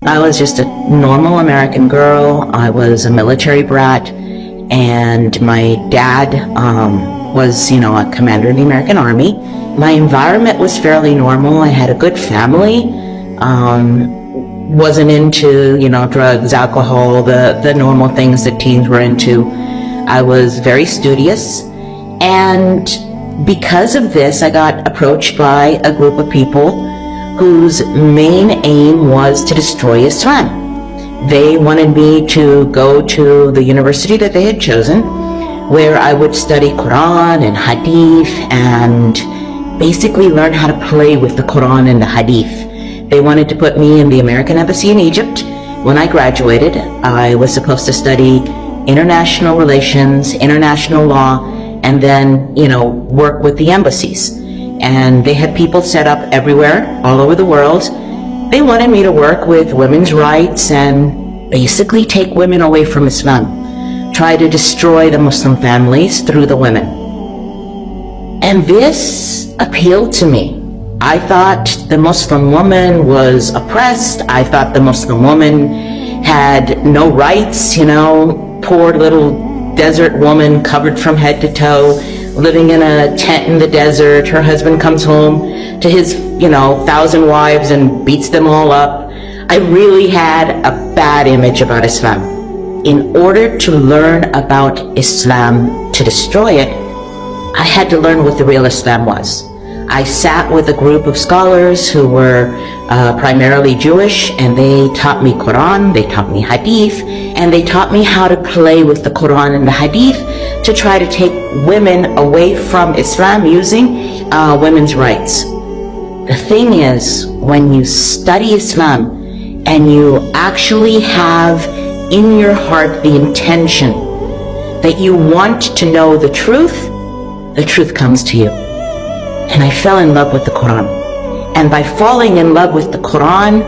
I was just a normal American girl. I was a military brat, and my dad was, a commander in the American Army. My environment was fairly normal. I had a good family. Wasn't into, drugs, alcohol, the normal things that teens were into. I was very studious, and because of this, I got approached by a group of people whose main aim was to destroy Islam. They wanted me to go to the university that they had chosen, where I would study Quran and Hadith and basically learn how to play with the Quran and the Hadith. They wanted to put me in the American Embassy in Egypt. When I graduated, I was supposed to study international relations, international law, and then, work with the embassies. And they had people set up everywhere, all over the world. They wanted me to work with women's rights and basically take women away from Islam, try to destroy the Muslim families through the women. And this appealed to me. I thought the Muslim woman was oppressed. I thought the Muslim woman had no rights, poor little desert woman covered from head to toe, living in a tent in the desert. Her husband comes home to his, 1,000 wives and beats them all up. I really had a bad image about Islam. In order to learn about Islam, to destroy it, I had to learn what the real Islam was. I sat with a group of scholars who were primarily Jewish, and they taught me Quran, they taught me Hadith, and they taught me how to play with the Quran and the Hadith to try to take women away from Islam using women's rights. The thing is, when you study Islam and you actually have in your heart the intention that you want to know the truth comes to you. And I fell in love with the Quran. And by falling in love with the Quran,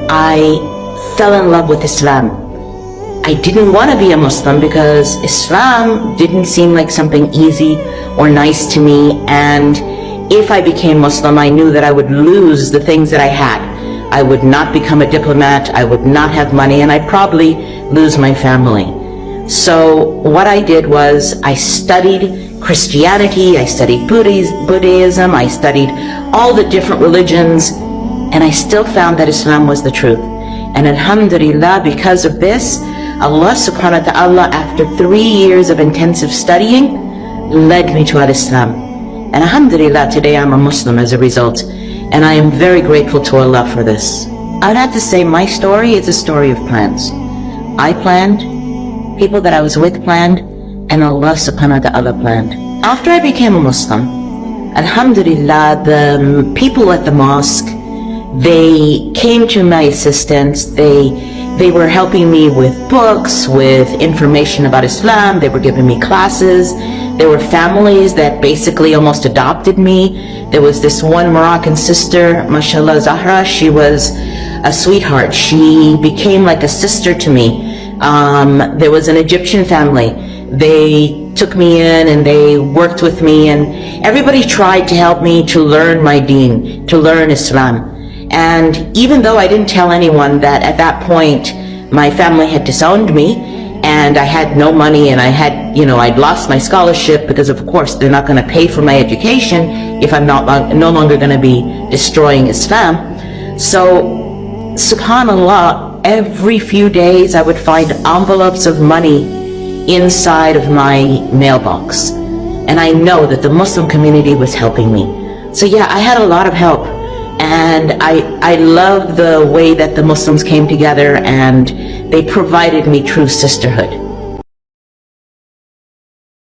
I fell in love with Islam. I didn't want to be a Muslim because Islam didn't seem like something easy or nice to me. And if I became Muslim, I knew that I would lose the things that I had. I would not become a diplomat, I would not have money, and I'd probably lose my family. So what I did was I studied Christianity, I studied Buddhism, I studied all the different religions, and I still found that Islam was the truth. And alhamdulillah, because of this, Allah subhanahu wa ta'ala, after 3 years of intensive studying, led me to Islam. And alhamdulillah, today I'm a Muslim as a result, and I am very grateful to Allah for this. I'd have to say my story is a story of plans. I planned, people that I was with planned, and Allah subhanahu wa ta'ala planned. After I became a Muslim, alhamdulillah, the people at the mosque, they came to my assistance. They were helping me with books, with information about Islam. They were giving me classes. There were families that basically almost adopted me. There was this one Moroccan sister, mashallah, Zahra. She was a sweetheart. She became like a sister to me. There was an Egyptian family. They took me in and they worked with me, and everybody tried to help me to learn my deen, to learn Islam. And even though I didn't tell anyone that at that point my family had disowned me and I had no money and I had, I'd lost my scholarship because of course they're not going to pay for my education if I'm no longer going to be destroying Islam. So subhanallah, every few days I would find envelopes of money inside of my mailbox. And I know that the Muslim community was helping me. So yeah, I had a lot of help. And I love the way that the Muslims came together and they provided me true sisterhood.